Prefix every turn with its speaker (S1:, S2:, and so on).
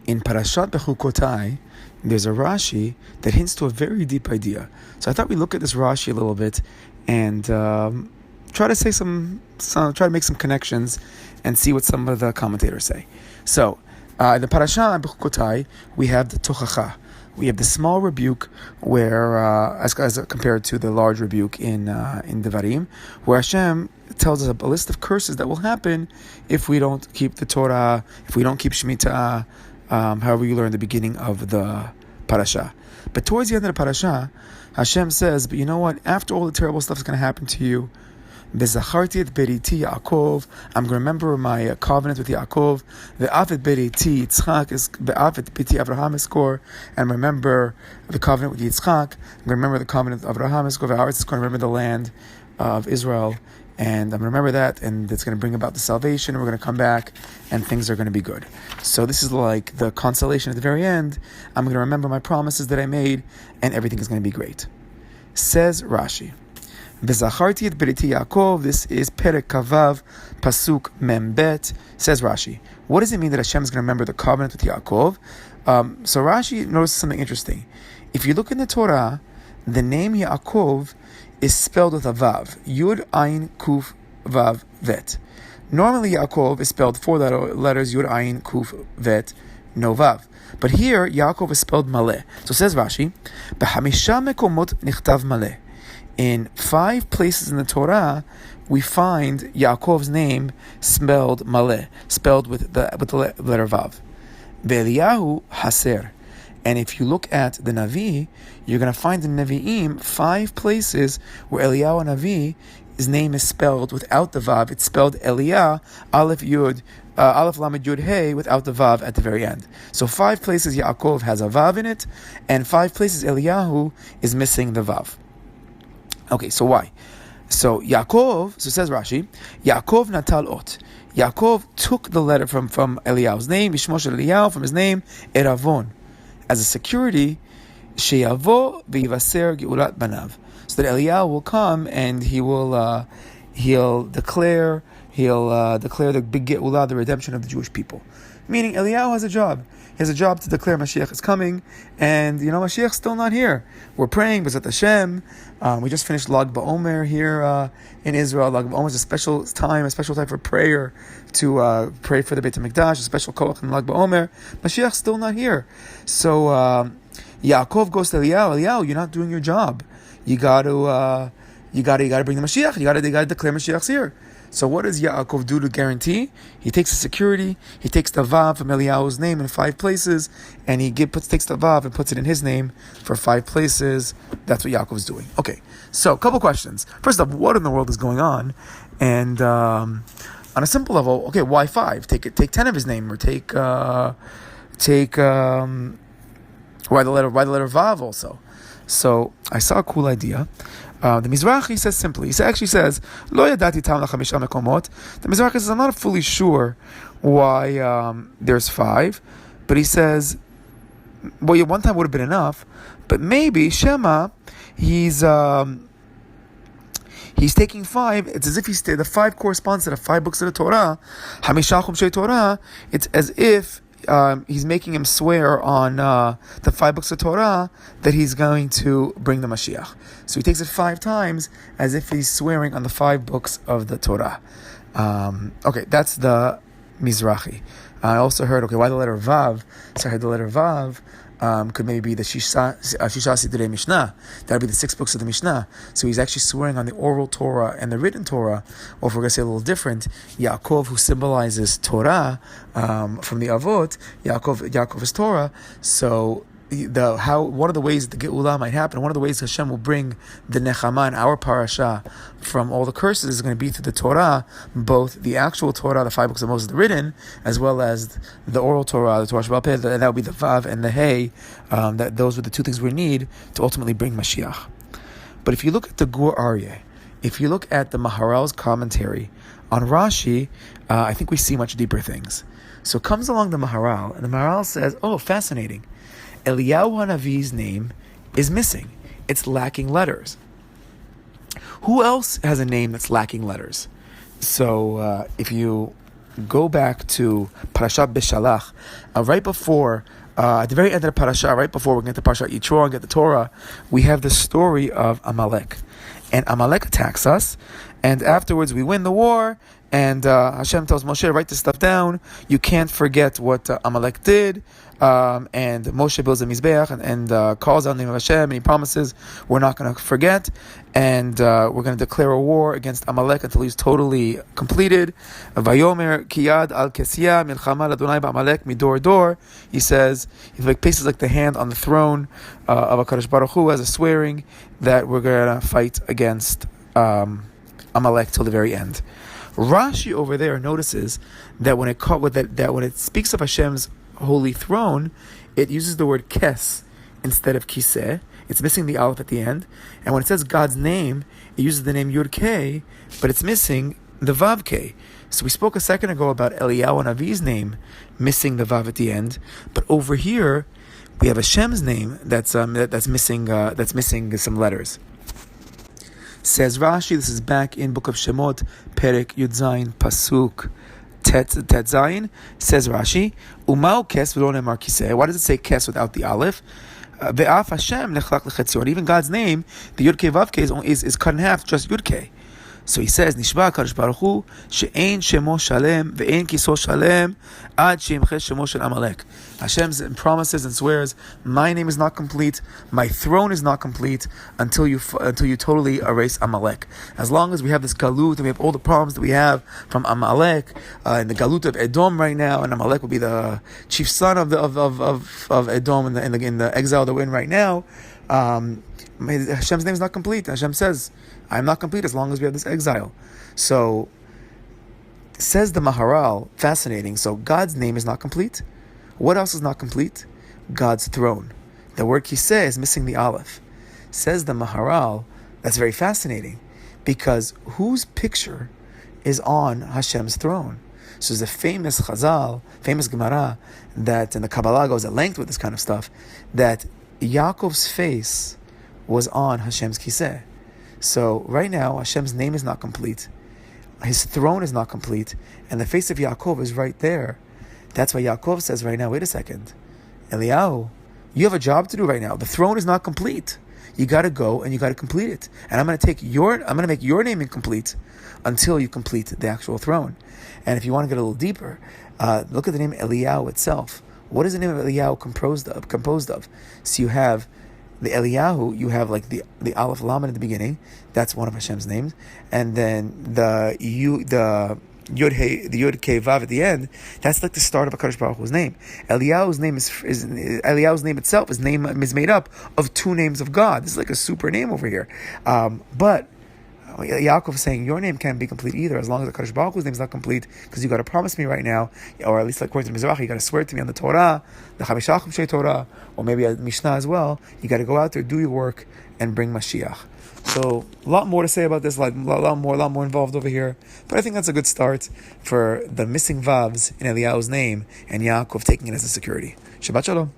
S1: In Parashat Behukotai, there's a Rashi that hints to a very deep idea. So I thought we'd look at this Rashi a little bit and try to make some connections and see what some of the commentators say. So, in the Parashat Behukotai, we have the Tochacha. We have the small rebuke, where, as compared to the large rebuke in Devarim, where Hashem tells us a list of curses that will happen if we don't keep the Torah, if we don't keep Shemitah, however you learn the beginning of the parasha. But towards the end of the parasha, Hashem says, but you know what? After all the terrible stuff is going to happen to you, Bezacharti et beriti Yaakov, I'm going to remember my covenant with Yaakov. Ve'avet beriti Yitzchak is ve'avet beriti Avraham eskor, and remember the covenant with Yitzchak. I'm going to remember the covenant of Avraham eskor. Ve'aretz is going to remember the land of Israel, and I'm going to remember that, and it's going to bring about the salvation, and we're going to come back, and things are going to be good. So this is like the consolation at the very end. I'm going to remember my promises that I made, and everything is going to be great. Says Rashi, V'zacharti et beriti Yaakov, this is Perek Kavav, Pasuk Mem Bet. Says Rashi, what does it mean that Hashem is going to remember the covenant with Yaakov? So Rashi notices something interesting. If you look in the Torah, the name Yaakov is spelled with a Vav. Yud, Ayin, Kuf, Vav, Vet. Normally Yaakov is spelled 4 letters, Yud, Ayin, Kuf, Vet, no Vav. But here, Yaakov is spelled Maleh. So says Rashi, B'hamisha mekomot nichtav Maleh. In 5 places in the Torah, we find Yaakov's name spelled Maleh, spelled with the letter Vav. Eliyahu Haser. And if you look at the Navi, you're going to find in Nevi'im 5 places where Eliyahu Navi, his name is spelled without the Vav. It's spelled Eliyah, Aleph Yud, Aleph Lamed Yud Hey, without the Vav at the very end. So 5 places Yaakov has a Vav in it, and 5 places Eliyahu is missing the Vav. Okay, so why? So Yaakov, so says Rashi, Yaakov natal ot. Yaakov took the letter from Eliyahu's name, Bishmo shel Eliyahu, from his name, Eravon, as a security, sheyavo v'yivaser geulat banav, so that Eliyahu will come and he'll declare the big geulah, the redemption of the Jewish people. Meaning Eliyahu has a job. He has a job to declare Mashiach is coming, and Mashiach's still not here. We're praying, B'ezrat Hashem. We just finished Lag BaOmer here in Israel. Lag BaOmer is a special time for prayer, to pray for the Beit HaMikdash, a special koach in Lag BaOmer. Mashiach's still not here. So Yaakov goes to Eliyahu, you're not doing your job. You got to bring the Mashiach. You got to declare Mashiach's here. So what does Yaakov do to guarantee? He takes the security, he takes the Vav from Eliyahu's name in 5 places, and he takes the Vav and puts it in his name for 5 places. That's what Yaakov's doing. Okay, so a couple questions. First off, what in the world is going on? And on a simple level, okay, why 5? Take 10 of his name, or why the letter Vav also? So I saw a cool idea. The Mizrahi says simply, he actually says, Lo yadati tam lachamisha mekomot. The Mizrahi says, I'm not fully sure why there's 5, but he says, well, one time would have been enough, but maybe Shema, he's taking 5. It's as if the 5 corresponds to the 5 books of the Torah. Hamisha chumshei Torah. It's as if he's making him swear on the 5 books of Torah that he's going to bring the Mashiach. So he takes it 5 times as if he's swearing on the 5 books of the Torah. Okay, that's the Mizrahi. I also heard, why the letter Vav? So I heard the letter Vav could maybe be the Shisha Sidrei Mishnah. That would be the 6 books of the Mishnah. So he's actually swearing on the oral Torah and the written Torah. Or if we're going to say a little different, Yaakov, who symbolizes Torah from the Avot, Yaakov is Torah. So one of the ways the Geulah might happen, one of the ways Hashem will bring the Nechama in our parasha from all the curses is going to be through the Torah, both the actual Torah, the 5 books of Moses, the written, as well as the oral Torah, the Torah Sheba'al Peh, and that would be the Vav and the Hey. Those were the 2 things we need to ultimately bring Mashiach. But if you look at the Gur Aryeh, if you look at the Maharal's commentary on Rashi, I think we see much deeper things. So comes along the Maharal, and the Maharal says, fascinating. Eliyahu Hanavi's name is missing. It's lacking letters. Who else has a name that's lacking letters? So if you go back to Parashat Beshalach, right before, at the very end of the parasha, right before we get to Parashat Yitro and get the Torah, we have the story of Amalek. And Amalek attacks us, and afterwards we win the war, and Hashem tells Moshe, write this stuff down. You can't forget what Amalek did. And Moshe builds a Mizbeach and calls out the name of Hashem, and he promises we're not going to forget, and we're going to declare a war against Amalek until he's totally completed. Vayomer kiyad al kesiyah milchama ladonai ba'amalek midor dor. He says, he places like the hand on the throne of HaKadosh Baruch Hu as a swearing that we're going to fight against Amalek till the very end. Rashi over there notices that when it speaks of Hashem's holy throne, it uses the word kes instead of kiseh. It's missing the aleph at the end. And when it says God's name, it uses the name Yud Kei, but it's missing the Vav Kei. So we spoke a second ago about Eliyahu and Avi's name missing the Vav at the end, but over here we have Hashem's name that's missing some letters. Says Rashi, this is back in Book of Shemot, Perek Yud Zayin Pasuk Tet Zayin. Says Rashi, Umau kes v'lo ne'emar kiseh. Why does it say kes without the aleph? Ve'af Hashem nechlak l'chetzion. Even God's name, the Yud Kei Vav Kei is cut in half, just Yud Kei. So he says, Nishba HaKadosh Baruch Hu, she'ein shemo shalem, ve'ein kiso shalem, ad she'imche shemo shel Amalek. Hashem promises and swears, my name is not complete, my throne is not complete until you totally erase Amalek. As long as we have this galut and we have all the problems that we have from Amalek, and the galut of Edom right now, and Amalek will be the chief son of Edom in the exile that we're in right now. Hashem's name is not complete. Hashem says, I'm not complete as long as we have this exile. So, says the Maharal, fascinating. So, God's name is not complete. What else is not complete? God's throne. The word kiseh is missing the aleph. Says the Maharal, that's very fascinating, because whose picture is on Hashem's throne? So there's a famous Chazal, famous Gemara, that in the Kabbalah goes at length with this kind of stuff, that Yaakov's face was on Hashem's kiseh. So right now, Hashem's name is not complete. His throne is not complete. And the face of Yaakov is right there. That's why Yaakov says right now, wait a second, Eliyahu, you have a job to do right now. The throne is not complete. You got to go and you got to complete it. And I'm going to make your name incomplete until you complete the actual throne. And if you want to get a little deeper, look at the name Eliyahu itself. What is the name of Eliyahu composed of? So you have the Eliyahu, you have like the Aleph Lamed at the beginning. That's one of Hashem's names, and then the Yud Kei Vav at the end. That's like the start of HaKadosh Baruch Hu's name. Eliyahu's name is Eliyahu's name itself. His name is made up of two names of God. This is like a super name over here, but Yaakov is saying your name can't be complete either as long as the HaKadosh Baruch Hu's name is not complete, because you got to promise me right now, or at least like according to Mizrach, you got to swear to me on the Torah, the Chamishah Chumshei Torah, or maybe a Mishnah as well. You got to go out there, do your work, and bring Mashiach. So a lot more to say about this, a lot more involved over here. But I think that's a good start for the missing Vavs in Eliyahu's name and Yaakov taking it as a security. Shabbat Shalom.